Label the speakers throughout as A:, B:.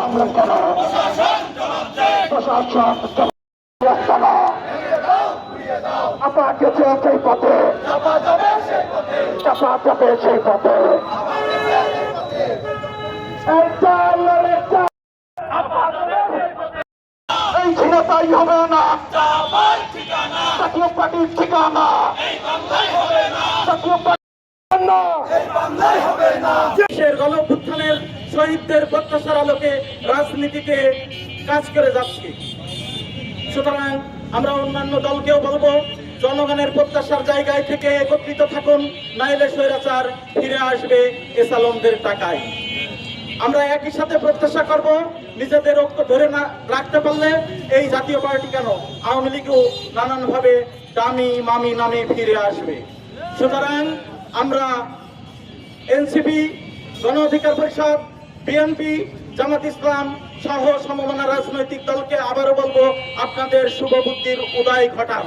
A: আমরা কেন প্রশাসন আপা গেছে সেই পথে, চাপা যাবে সেই পথে। এই ছিনতাই হবে না জাতীয় পার্টির ঠিকানা, জাতীয়
B: দেশের গণঅভ্যুত্থানের শহীদদের প্রত্যাশার আলোকে রাজনীতিতে কাজ করে যাচ্ছে। সুতরাং আমরা অন্যান্য দলকেও বলবো, জনগণের প্রত্যাশার জায়গায় থেকে একত্রিত থাকুন, নাইলে স্বৈরাচার ফিরে আসবে এসালমদের টাকায়। আমরা একই সাথে প্রত্যাশা করব, নিজেদের ঐক্য ধরে না রাখতে পারলে এই জাতীয় পার্টি কেন আওয়ামী লীগও নানানভাবে দামি মামি নামে ফিরে আসবে। সুতরাং আমরা এনসিপি, গণ অধিকার পরিষদ, বিএনপি, জামাত ইসলাম সহ সমমনা রাজনৈতিক দলকে আবারও বলবো, আপনাদের শুভ বুদ্ধির উদয় ঘটান।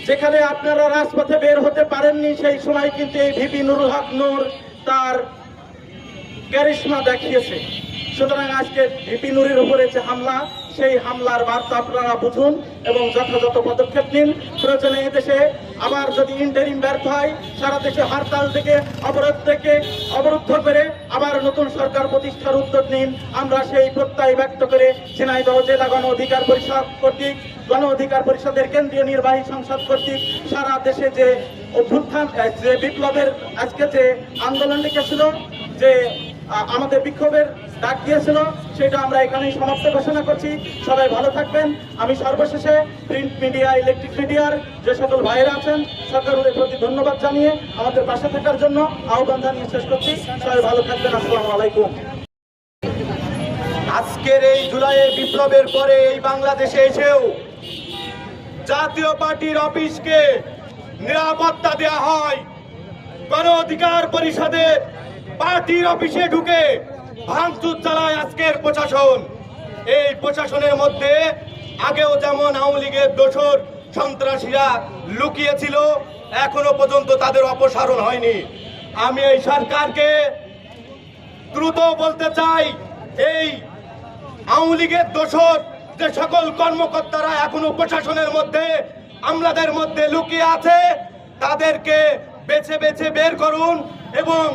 B: যেখানে আপনারা রাজপথে বের হতে পারেননি, সেই সময় কিন্তু এই ভিপি নুরুল হক নূর তার ক্যারিশমা দেখিয়েছে। সুতরাং আজকে ভিপি নুরের উপরে যে হামলা, সেই হামলার বার্তা আপনারা বুঝুন এবং যথাযথ পদক্ষেপ নিন। প্রয়োজনে এদেশে আবার যদি ইন্টারিম ব্যর্থ হয়, সারা দেশে হরতাল থেকে অবরুদ্ধ করে আবার নতুন সরকার প্রতিষ্ঠার উদ্যোগ নিন। আমরা সেই প্রত্যয় ব্যক্ত করে ঝিনাইদহ জেলা গণ অধিকার পরিষদ কর্তৃক, গণ অধিকার পরিষদের কেন্দ্রীয় নির্বাহী সংসদ কর্তৃক সারা দেশে যে অভ্যুত্থান, যে বিপ্লবের আজকে যে আন্দোলন লিখেছিল, যে আমাদের বিক্ষোভের ডাক দিয়েছিল, সেটা আমরা এখানেই সমাপ্ত ঘোষণা করছি। সবাই ভালো থাকবেন। আমি সর্বশেষে প্রিন্ট মিডিয়া, ইলেকট্রিক মিডিয়ার যে সকল ভাইয়েরা আছেন, সকলের প্রতি ধন্যবাদ জানিয়ে আমাদের পাশে থাকার জন্য আহ্বান জানিয়ে শেষ করছি। সবাই ভালো থাকবেন। আসসালামু আলাইকুম।
C: আজকের এই জুলাইয়ের বিপ্লবের পরে এই বাংলাদেশে এসেও জাতীয় পার্টির অফিসকে নিরাপত্তা দেওয়া হয়। গণ অধিকার পরিষদে পার্টির অফিসে ঢুকে ভাঙচুর চালায় আজকের প্রশাসন। এই প্রশাসনের মধ্যে আগেও যেমন আওয়ামী লীগের দোসর সন্ত্রাসীরা লুকিয়েছিল, এখনো পর্যন্ত তাদের অপসারণ হয়নি। আমি এই সরকারকে দ্রুত বলতে চাই, এই আওয়ামী লীগের দোসর যে সকল কর্মকর্তারা এখনো প্রশাসনের মধ্যে, আমলাদের মধ্যে লুকিয়ে আছে, তাদেরকে বেছে বেছে বের করুন এবং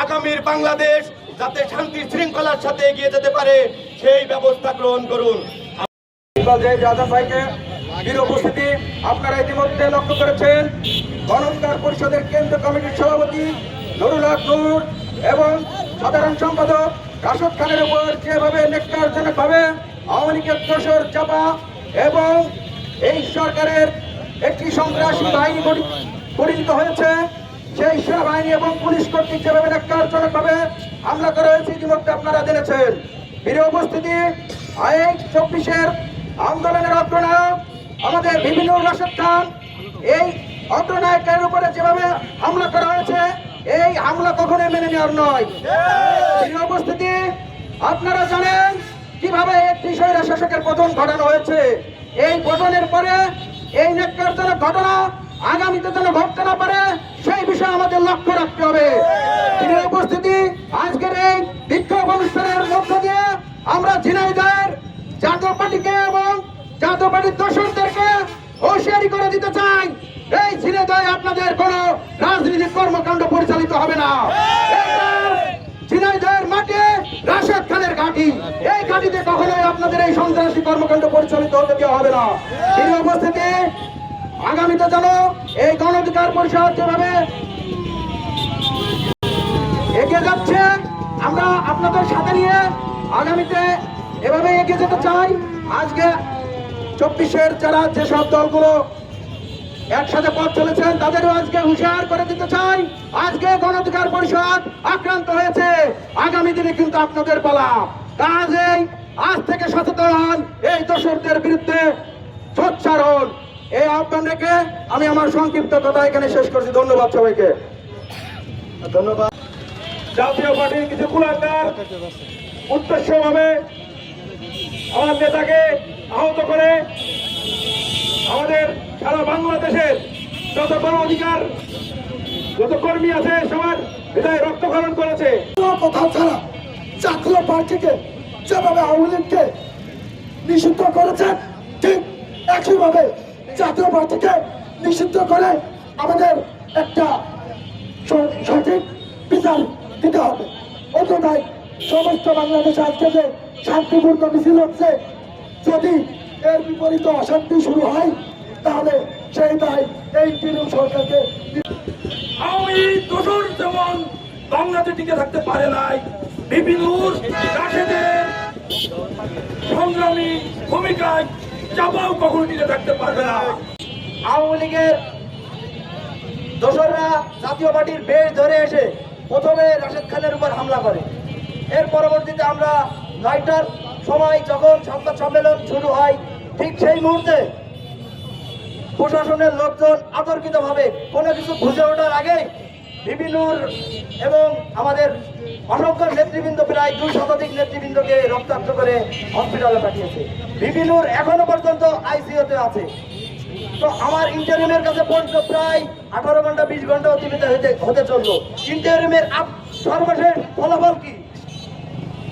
C: আগামীর বাংলাদেশ যাতে শান্তি শৃঙ্খলার সাথে এগিয়ে যেতে পারে সেই ব্যবস্থা গ্রহণ করুন।
A: উপস্থিতি আপনারা ইতিমধ্যে লক্ষ্য করেছেন, গণ অধিকার পরিষদের কেন্দ্রীয় কমিটির সভাপতি নুরুল হক নূর এবং সাধারণ সম্পাদক রাশেদ খানের উপর যেভাবে নেককারজনকভাবে আওয়ামী লীগের দোসর চাপা এবং এই সরকারের একটি সন্ত্রাসী বাহিনী পরিণত হয়েছে, সেই সেনাবাহিনী এবং পুলিশ কর্তৃক যেভাবে নেককারজনকভাবে হামলা করা হয়েছে ইতিমধ্যে আপনারা জেনেছেন। প্রিয় উপস্থিতি, 24-এর আন্দোলনের অগ্রনায়ক আমাদের বিভিন্ন রাশেদ খান, এই অগ্রনায়কের উপরে যেভাবে হামলা করা হয়েছে, এই হামলা কখনোই মেনে নেওয়ার নয়। প্রিয় উপস্থিতি, আপনারা জানেন কিভাবে একটি স্বৈর শাসকের পতন ঘটানো হয়েছে। এই পতনের পরে এই নেককারজনক ঘটনা আগামীতে যেন ঘটতে না পারে, সেই বিষয়ে আমাদের লক্ষ্য রাখতে হবে। প্রিয় উপস্থিতি, আজকের এই বিক্ষোভ অনুষ্ঠানের মধ্য দিয়ে আমরা ঝিনাইদহের জাতীয় পার্টিকে এবং জাতীয় পার্টির দর্শকদেরকে হুঁশিয়ারি করে দিতে চাই, এই ঝিনাইদহে আপনাদের কোন রাজনৈতিক কর্মকাণ্ড পরিচালিত হবে না। ঝিনাইদহের মাঠে রাশেদ খানের ঘাঁটি, এই ঘাঁটিতে কখনোই আপনাদের এই সন্ত্রাসী কর্মকাণ্ড পরিচালিত হতে দেওয়া হবে না। প্রিয় উপস্থিতি, আগামীতে যেন এই গণ অধিকার পরিষদ যেভাবে এগিয়ে যাচ্ছে, আমরা আপনাদের সাথে নিয়ে আগামীতে এভাবে এগিয়ে যেতে চাই। আজকে 24-এর যারা যেসব দলগুলো একসাথে পথ চলেছেন, তাদেরও আজকে হুঁশিয়ার করে দিতে চাই, আজকে গণ অধিকার পরিষদ আক্রান্ত হয়েছে, আগামী দিনে কিন্তু আপনাদের পালা। কাজেই আজ থেকে সচেতন হন, এই দোসরদের বিরুদ্ধে সোচ্চার হন। এই আহ্বান রেখে আমি আমার সংক্ষিপ্ত কথা এখানে শেষ করছি। ধন্যবাদ সবাইকে।
B: ধন্যবাদ। জাতীয় পার্টির কিছু কুলাঙ্গার উদ্দেশ্যভাবে আমার নেতাকে আহত করে আমাদের সারা বাংলাদেশের যত গণ অধিকার, যত কর্মী আছে, সবার হৃদয়ে রক্তক্ষরণ করেছে।
A: কোথাও ছাড়া জাতীয় পার্টিকে
D: যেভাবে আওয়ামী লীগকে নিষিদ্ধ করেছেন, ঠিক একইভাবে জাতীয় পার্টিকে নিষিদ্ধ করে আমাদের একটা সঠিক বিচার দিতে হবে। অন্যথায় সমস্ত বাংলাদেশে আজকে যে শান্তিপূর্ণ মিছিল হচ্ছে, যদি এর বিপরীত অশান্তি শুরু হয় তাহলে সেই দায় এই তৃণমূল সরকারকে।
E: আওয়ামী দোসর যেমন বাংলাতে টিকে থাকতে পারে নাই, বিপিনুর রাশেদের সংগ্রামী ভূমিকায় চাপাও কখনো টিকে থাকতে পারবে না।
C: আওয়ামী লীগের দোসররা জাতীয় পার্টির বেশ ধরে এসে প্রথমে রাশেদ খানের উপর হামলা করে। এর পরবর্তীতে আমরা 9টার সময় যখন সংবাদ সম্মেলন শুরু হয়, ঠিক সেই মুহূর্তে প্রশাসনের লোকজন আতর্কিতভাবে কোনো কিছু বুঝে ওঠার আগে বিপিনুর এবং আমাদের অসংখ্য নেতৃবৃন্দ, প্রায় 2 শতাধিক নেতৃবৃন্দকে রক্তাক্ত করে হসপিটালে পাঠিয়েছে। বিপিনুর এখনো পর্যন্ত আইসিইউতে আছে। তো আমার ইন্টারিমের কাছে পর্যন্ত প্রায় 18 ঘন্টা 20 ঘন্টা অতিবাহিত হতে চললো। ইন্টারিমের সর্বশেষ ফলাফল কি,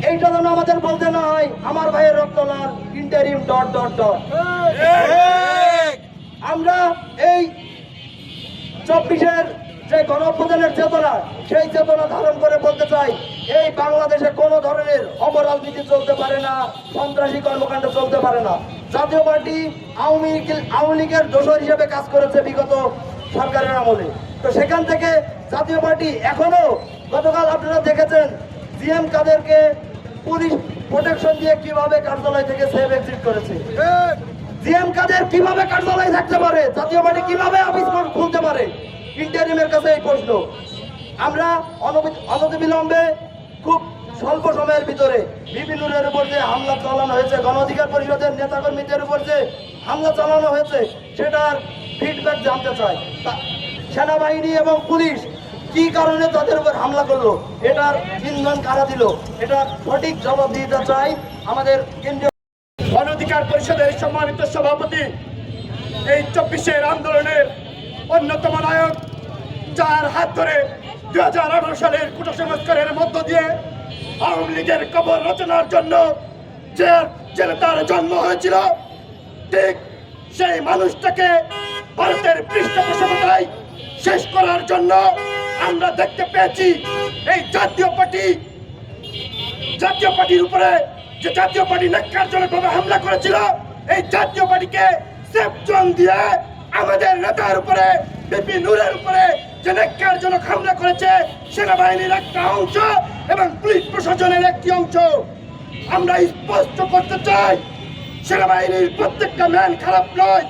C: এইটা যেন আমাদের বলতে না হয় আমার ভাইয়ের রক্তলাল ইন্টারিম ... আমরা এই 24-এর যে গণঅভ্যুত্থানের চেতনা, সেই চেতনা ধারণ করে বলতে চাই, এই বাংলাদেশে কোনো ধরনের অপরাজনীতি চলতে পারে না, সন্ত্রাসী কর্মকাণ্ড চলতে পারে না। জাতীয় পার্টি আওয়ামী লীগের দোসর হিসেবে কাজ করেছে বিগত সরকারের আমলে। তো সেখান থেকে জাতীয় পার্টি এখনো, গতকাল আপনারা দেখেছেন জিএম কাদেরকে পুলিশ প্রোটেকশন দিয়ে কিভাবে কার্যালয় থেকে সেফ এক্সিট করেছে। জিএম কাদের কিভাবে কার্যালয়ে থাকতে পারে, জাতীয় পার্টি কিভাবে অফিস খুলতে পারে, ইন্টারিমের কাছে এই প্রশ্ন। আমরা অনতিবিলম্বে খুব স্বল্প সময়ের ভিতরে বিপিনুরের উপর যে হামলা চালানো হয়েছে, গণ অধিকার পরিষদের নেতাকর্মীদের উপর যে হামলা চালানো হয়েছে, সেটার ফিডব্যাক জানতে চাই। সেনাবাহিনী এবং পুলিশ কি কারণে তাদের উপর হামলা করলো, এটার ইন্ধন কারা দিল, এটার সঠিক জবাব দিতে চাই আমাদের কেন্দ্রীয়
E: গণ অধিকার পরিষদের সম্মানিত সভাপতি, এই 24-এর আন্দোলনের অন্যতম নায়ক, যার হাত ধরে 2018 সালের কুসংস্কারের মধ্য দিয়ে আওয়ামী লীগের কবর রচনার জন্য যে তার জন্ম হয়েছিল, ঠিক সেই মানুষটাকে ভারতের পৃষ্ঠপোষকতায় শেষ করার জন্য আমরা দেখতে পেয়েছি এই জাতীয় পার্টির উপরে যে জাতীয় পার্টি ন্যাক্কারজনকভাবে হামলা করেছিল, এই জাতীয় পার্টিকে সেফ জোন দিয়ে আমাদের নেতার উপরে, বিপিনুরের উপরে যে ন্যাক্কারজনক হামলা করেছে সেনাবাহিনীর একটা অংশ এবং পুলিশ প্রশাসনের একটি অংশ। আমরা স্পষ্ট করতে চাই, সেনাবাহিনীর প্রত্যেকটা ম্যান খারাপ নয়,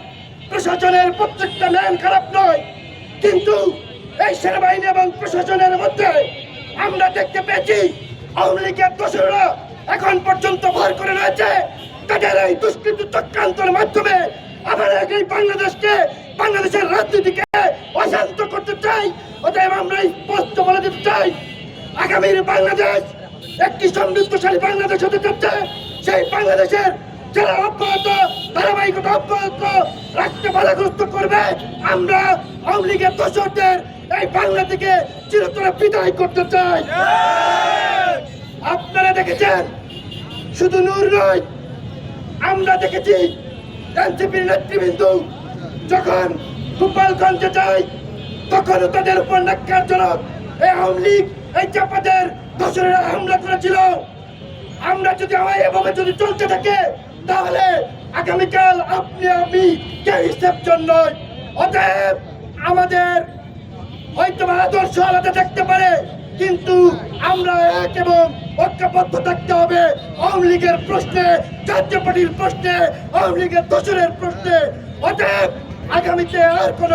E: প্রশাসনের প্রত্যেকটা ম্যান খারাপ নয়, কিন্তু এই সেনাবাহিনী এবং প্রশাসনের মধ্যে আমরা দেখতে পেয়েছি আওয়ামী লীগের দোসররা এখন পর্যন্ত ভর করে রয়েছে। তাদের এই দুষ্কৃত চক্রান্তের মাধ্যমে আমরা এই বাংলাদেশের রাজনীতিকে অশান্ত করতে চাই। অতএব আমরা স্পষ্ট বলে দিতে চাই, আগামীর বাংলাদেশ একটি সমৃদ্ধশালী বাংলাদেশ হতে যাচ্ছে। সেই বাংলাদেশের যারা ধারাবাহিকতা অব্যাহত রাখতে বাধাগ্রস্ত করবে, আমরা আওয়ামী লীগের দোসরদের এই বাংলা থেকে চিরতরে বিদায় করতে চাই। আপনারা দেখেছেন, শুধু নূর নয়, আমরা দেখেছি এনসিপির নেতৃবৃন্দ যখন গোপালগঞ্জে যায়, তখনও তাদের উপর ন্যাক্কারজনক এই আওয়ামী লীগ, এই চাপাদের দোসরেরা হামলা করেছিল। আমরা যদি এভাবে চলতে থাকে, তাহলে আগামীকাল আপনি আমি কেউ সেফজন নয়। অতএব আমাদের হয়তো আদর্শ আলাদা থাকতে পারে, কিন্তু আমরা এক এবং ঐক্যবদ্ধ থাকতে হবে আওয়ামী লীগের প্রশ্নে, জাতীয় পার্টির প্রশ্নে, আওয়ামী লীগের দোসরের প্রশ্নে। অতএব আগামীতে আর কোন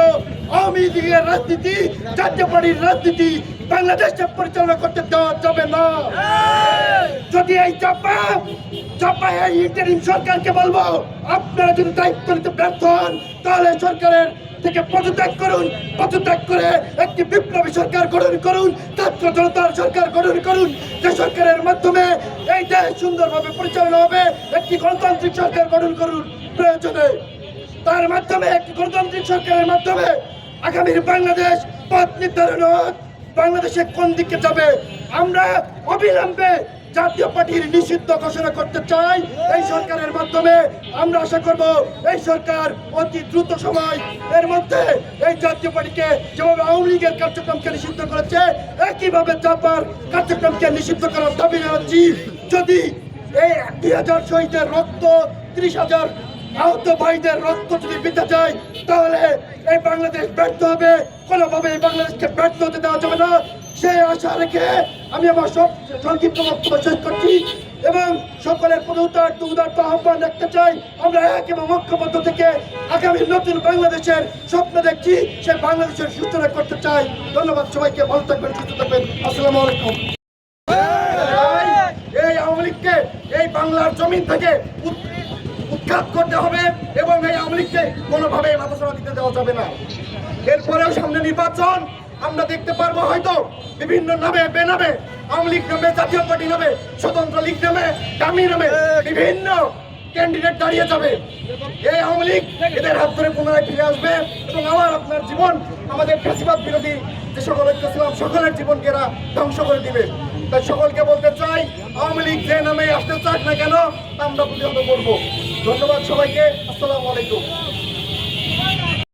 E: আওয়ামী লীগের রাজনীতি, জাতীয় পার্টির রাজনীতি বাংলাদেশে পরিচালনা করতে দেওয়া যাবে না। যদি এই চাপা এই ইন্টারিম সরকারকে বলবো, আপনারা যদি দায়িত্ব নিতে ব্যর্থ হন, তাহলে সরকারের থেকে পদত্যাগ করুন। পদত্যাগ করে একটি বিপ্লবী সরকার গঠন করুন, ছাত্র জনতার সরকার গঠন করুন, যে সরকারের মাধ্যমে এই দেশ সুন্দরভাবে পরিচালনা হবে। একটি গণতান্ত্রিক সরকার গঠন করুন প্রয়োজনে, তার মাধ্যমে একটি গণতান্ত্রিক সরকারের মাধ্যমে আগামীর বাংলাদেশ পথ নির্ধারণ হোক, বাংলাদেশে কোন দিকে যাবে। আমরা অবিলম্বে জাতীয় পার্টির নিষিদ্ধ ঘোষণা করতে চাই এই সরকারের মাধ্যমে। আমরা আশা করব এই সরকার অতি দ্রুত সময় এর মধ্যে এই জাতীয় পার্টিকে যেভাবে আওয়ামী লীগের কার্যক্রমকে নিষিদ্ধ করেছে একইভাবে জাপার কার্যক্রমকে নিষিদ্ধ করার দাবি জানাচ্ছি। যদি এই 2000 শহীদের রক্ত, 30,000 আহত ভাইদের রক্ত যদি বিতে যায় তাহলে এই বাংলাদেশ ব্যর্থ হবে। কোনোভাবে এই বাংলাদেশকে ব্যর্থ হতে দেওয়া যাবে না। সেই আশা রেখে আমি আমার সব সংক্ষিপ্ত বক্তব্য শেষ করছি এবং সকলের প্রতি উদারত আহ্বান রাখতে চাই। আমরা এক এবং ঐক্যবদ্ধ থেকে আগামী নতুন বাংলাদেশের স্বপ্ন দেখছি, সেই বাংলাদেশের সূচনা করতে চাই। ধন্যবাদ সবাইকে, ভালো থাকবেন, সুস্থ থাকবেন। আসসালামু আলাইকুম। এই আওয়ামী লীগকে এই বাংলার জমিন থেকে উৎখাত করতে হবে এবং এই আওয়ামী লীগকে কোনোভাবে মাথাছাড়া দিতে দেওয়া যাবে না। এরপরেও সামনে নির্বাচন, আমরা দেখতে পারবো হয়তো বিভিন্ন নামে বেনামে, আওয়ামী লীগ নামে, জাতীয় পার্টি নামে, স্বতন্ত্র লীগ নামে, দামি নামে বিভিন্ন ক্যান্ডিডেট দাঁড়িয়ে যাবে। এই আওয়ামী লীগ এদের হাত ধরে পুনরায় ফিরে আসবে এবং আমার আপনার জীবন, আমাদের ফ্যাসিবাদ বিরোধী যে সকল ঐক্য ছিলাম সকলের জীবনকে এরা ধ্বংস করে দিবে। তাই সকলকে বলতে চাই, আওয়ামী লীগ যে নামে আসতে চাক না কেন আমরা প্রতিহত করবো। ধন্যবাদ সবাইকে। আসসালামু আলাইকুম।